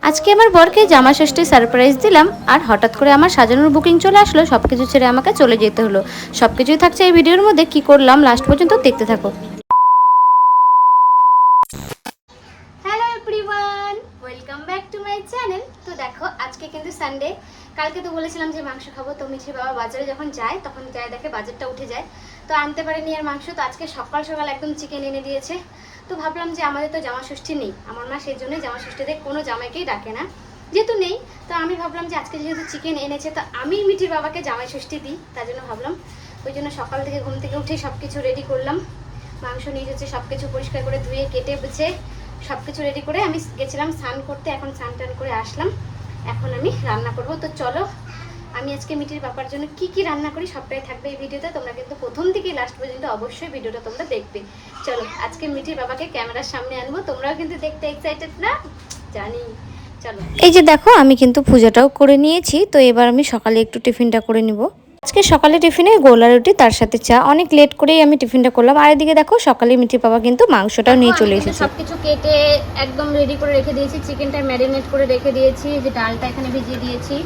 আজকে আমার বরকে জামা ষষ্ঠী সারপ্রাইজ দিলাম, আর হঠাৎ করে আমার সাজানোর বুকিং চলে আসলো। সবকিছু ছেড়ে আমাকে চলে যেতে হলো। সবকিছুই থাকছে এই ভিডিওর মধ্যে, কি করলাম লাস্ট পর্যন্ত দেখতে থাকো। Hello everyone, welcome back to my channel. তো দেখো, আজকে কিন্তু সানডে। কালকে তো বলেছিলাম যে মাংস খাবো, তো মিঠির বাবা বাজারে যখন যায় তখন যায় দেখে বাজারটা উঠে যায়, তো আনতে পারেনি আর মাংস। তো আজকে সকাল সকাল একদম চিকেন এনে দিয়েছে। তো ভাবলাম যে আমাদের তো জামা ষষ্ঠী নেই, আমার মা সেই জন্যই জামা ষষ্ঠীতে কোনো জামাইকেই ডাকে না, যেহেতু নেই। তো আমি ভাবলাম যে আজকে যেহেতু চিকেন এনেছে, তো আমি মিঠির বাবাকে জামাই ষষ্ঠী দিই, তার জন্য ভাবলাম। ওই জন্য সকাল থেকে ঘুম থেকে উঠে সব কিছু রেডি করলাম। মাংস নিয়ে যাচ্ছে, সব কিছু পরিষ্কার করে ধুয়ে কেটে বুঝে সব কিছু রেডি করে আমি গেছিলাম স্নান করতে। এখন স্নান টান করে আসলাম, এখন আমি রান্না করব। তো চলো, আমি আজকে মিঠির বাবার জন্য কি কি রান্না করি সবটাই থাকবে এই ভিডিওতে। তোমরা কিন্তু প্রথম থেকে লাস্ট পর্যন্ত অবশ্যই ভিডিওটা তোমরা দেখবে। চলো, আজকে মিঠির বাবাকে ক্যামেরার সামনে আনবো, তোমরাও কিন্তু দেখতে এক্সাইটেড না জানি। চলো, এই যে দেখো, আমি কিন্তু পূজাটাও করে নিয়েছি। তো এবার আমি সকালে একটু টিফিনটা করে নিব। আজকে সকালে টিফিনে গোলা রুটি, তার সাথে চা। অনেক লেট করেই আমি টিফিনটা করলাম। আর এদিকে দেখো, সকালে মিঠির বাবা কিন্তু মাংসটাও নিয়ে চলে এসেছে। সবকিছু কেটে একদম রেডি করে রেখে দিয়েছি, চিকেনটা ম্যারিনেট করে রেখে দিয়েছি, যে ডালটা এখানে ভিজিয়ে দিয়েছি।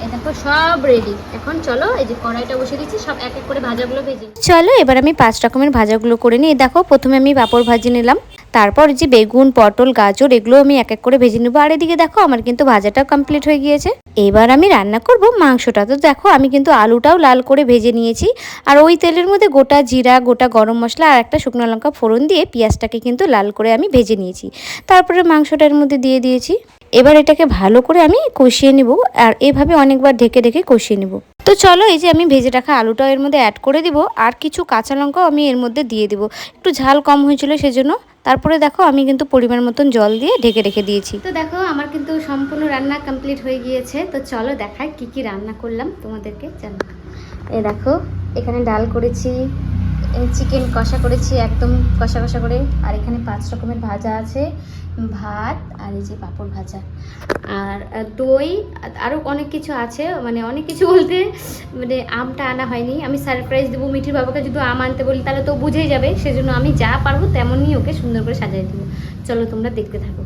এই দেখো সব রেডি। এখন চলো, এই যে কড়াইটা বসিয়ে দিচ্ছি, সব এক এক করে ভাজাগুলো ভেজে। চলো, এবার আমি 5 রকমের ভাজাগুলো করে নিই। দেখো, প্রথমে আমি পাঁপড় ভাজি নিলাম, তারপর যে বেগুন, পটল, গাজর এগুলো আমি এক এক করে ভেজে নেবো। আর এদিকে দেখো, আমার কিন্তু ভাজাটাও কমপ্লিট হয়ে গিয়েছে। এবার আমি রান্না করব মাংসটা। তো দেখো, আমি কিন্তু আলুটাও লাল করে ভেজে নিয়েছি, আর ওই তেলের মধ্যে গোটা জিরা, গোটা গরম মশলা আর একটা শুকনো লঙ্কা ফোড়ন দিয়ে পেঁয়াজটাকে কিন্তু লাল করে আমি ভেজে নিয়েছি। তারপরে মাংসটার মধ্যে দিয়ে দিয়েছি। এবার এটাকে ভালো করে আমি কষিয়ে নিব, আর এভাবে অনেকবার ঢেকে ঢেকে কষিয়ে নিব। তো চলো, এই যে আমি ভেজে রাখা আলুটাও এর মধ্যে অ্যাড করে দিব, আর কিছু কাঁচা লঙ্কাও আমি এর মধ্যে দিয়ে দিব। একটু ঝাল কম হয়েছিল সেজন্য। তারপরে দেখো, আমি কিন্তু পরিমাণ মতন জল দিয়ে ঢেকে রেখে দিয়েছি। তো দেখো, আমার কিন্তু সম্পূর্ণ রান্না কমপ্লিট হয়ে গিয়েছে। তো চলো দেখাই কি কি রান্না করলাম তোমাদেরকে। চলো, এই দেখো, এখানে ডাল করেছি, চিকেন কষা করেছি একদম কষা কষা করে, আর এখানে 5 রকমের ভাজা আছে, ভাত, আর এই যে পাঁপড় ভাজা, আর দই, আরও অনেক কিছু আছে। মানে অনেক কিছু বলতে মানে আমটা আনা হয়নি, আমি সারপ্রাইজ দেবো মিঠির বাবাকে। যদি আম আনতে বলি তাহলে তো বুঝেই যাবে, সেজন্য আমি যা পারবো তেমনই ওকে সুন্দর করে সাজিয়ে দেবো। চলো, তোমরা দেখতে থাকো।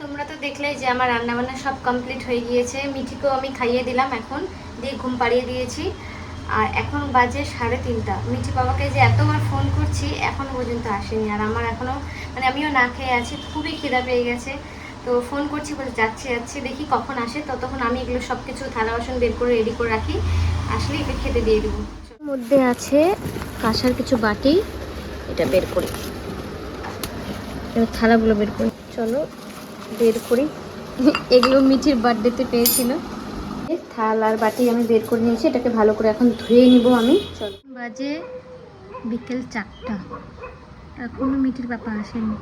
তোমরা তো দেখলেই যে আমার রান্নাবান্না সব কমপ্লিট হয়ে গিয়েছে। মিঠিকেও আমি খাইয়ে দিলাম, এখন দিয়ে ঘুম পাড়িয়ে দিয়েছি। আর এখন বাজে 3:30। মিঠি বাবাকে যে এতবার ফোন করছি এখনও পর্যন্ত আসেনি, আর আমার এখনও মানে আমিও না খেয়ে আছি, খুবই খিদা পেয়ে গেছে। তো ফোন করছি, বলে যাচ্ছি দেখি কখন আসে। ততক্ষণ আমি এগুলো সব কিছু থালা বাসন বের করে রেডি করে রাখি, আসলে একে খেতে দিয়ে দেবো। মধ্যে আছে কাঁসার কিছু বাটি, এটা বের করি, এবার থালাগুলো বের করি। চলো বের করি। এগুলো মিঠির বার্থডেতে পেয়েছিল। থাল আর বাটি আমি বের করে নিয়েছি, এটাকে ভালো করে এখন ধুয়ে নিব আমি। চলো, বাজে বিকেল 4টা, এখনো মিঠির বাবা আসেনি।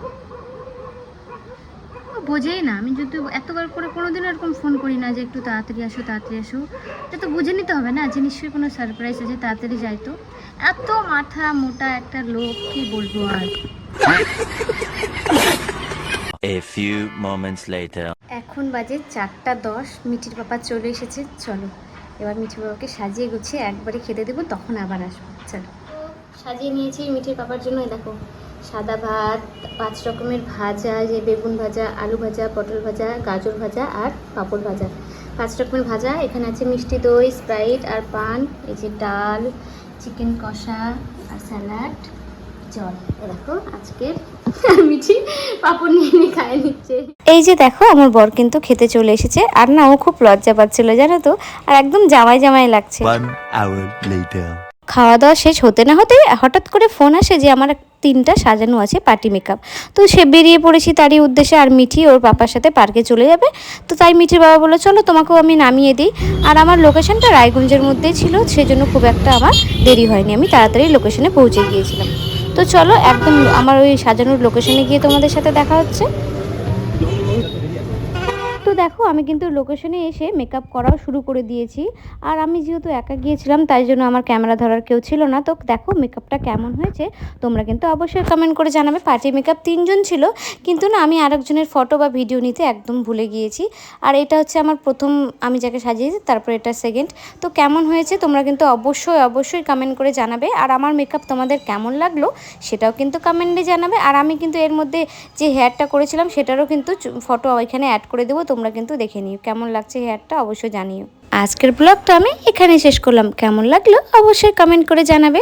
বোঝেই না, আমি যদি এতবার করে কোনোদিনও এরকম ফোন করি না যে একটু তাড়াতাড়ি আসো তাড়াতাড়ি আসো, এটা তো বুঝে নিতে হবে না যে নিশ্চয়ই কোনো সারপ্রাইজ আছে, তাড়াতাড়ি যাই। তো এত মাথা মোটা একটা লোক, কি বলবো আর। A few moments later. এখন বাজে 4:10, মিঠির বাবা চলে এসেছে। চলো, এবার মিঠির বাবাকে সাজিয়ে গুছিয়ে একবারে খেতে দেবো, তখন আবার আসবো। চলো, সাজিয়ে নিয়েছি মিঠির বাবার জন্য। দেখো, সাদা ভাত, 5 রকমের ভাজা, যে বেগুন ভাজা, আলু ভাজা, পটল ভাজা, গাজর ভাজা আর পাঁপড় ভাজা, 5 রকমের ভাজা। এখানে আছে মিষ্টি দই, স্প্রাইট আর পান, এই যে ডাল, চিকেন কষা আর স্যালাড, জল। দেখো, আজকে মিঠি পাঁপড় নিয়ে খায় নিচ্ছে। এই যে দেখো, আমার বর কিন্তু খেতে চলে এসেছে, আর না ও খুব লজ্জা পাচ্ছিল জানো তো, আর একদম জামাই জামাই লাগছে। 1 hour later. খাওয়া দাওয়া শেষ হতে না হতেই হঠাৎ করে ফোন আসে যে আমার 3টা সাজানো আছে পার্টি মেকআপ। তো সে বেরিয়ে পড়েছি তারই উদ্দেশ্যে, আর মিঠি ওর পাপার সাথে পার্কে চলে যাবে। তো তাই মিঠির বাবা বললো চলো তোমাকেও আমি নামিয়ে দিই। আর আমার লোকেশনটা রায়গঞ্জের মধ্যেই ছিল, সেজন্য খুব একটা আমার দেরি হয়নি, আমি তাড়াতাড়ি লোকেশনে পৌঁছে গিয়েছিলাম। তো চলো, একদম আমার ওই সাজানোর লোকেশনে গিয়ে তোমাদের সাথে দেখা হচ্ছে। তো দেখো আমি কিন্তু লোকেশনে এসে মেকআপ করাও শুরু করে দিয়েছি। আর আমি যেহেতু একা গিয়েছিলাম তাই জন্য আমার ক্যামেরা ধরার কেউ ছিল না। তো দেখো মেকআপটা কেমন হয়েছে তোমরা কিন্তু অবশ্যই কমেন্ট করে জানাবে। পার্টি মেকআপ 3 জন ছিল, কিন্তু না আমি আরেকজনের ফটো বা ভিডিও নিতে একদম ভুলে গিয়েছি। আর এটা হচ্ছে আমার প্রথম, আমি যাকে সাজিয়েছি, তারপর এটা সেকেন্ড। তো কেমন হয়েছে তোমরা কিন্তু অবশ্যই কমেন্ট করে জানাবে। আর আমার মেকআপ তোমাদের কেমন লাগলো সেটাও কিন্তু কমেন্টে জানাবে। আর আমি কিন্তু এর মধ্যে যে হেয়ারটা করেছিলাম সেটারও কিন্তু ফটো ওইখানে অ্যাড করে দেবো, তোমরা কিন্তু দেখে নিও কেমন লাগছে হেয়ারটা, অবশ্যই জানিও। আজকের ব্লগটা আমি এখানে শেষ করলাম, কেমন লাগলো অবশ্যই কমেন্ট করে জানাবে।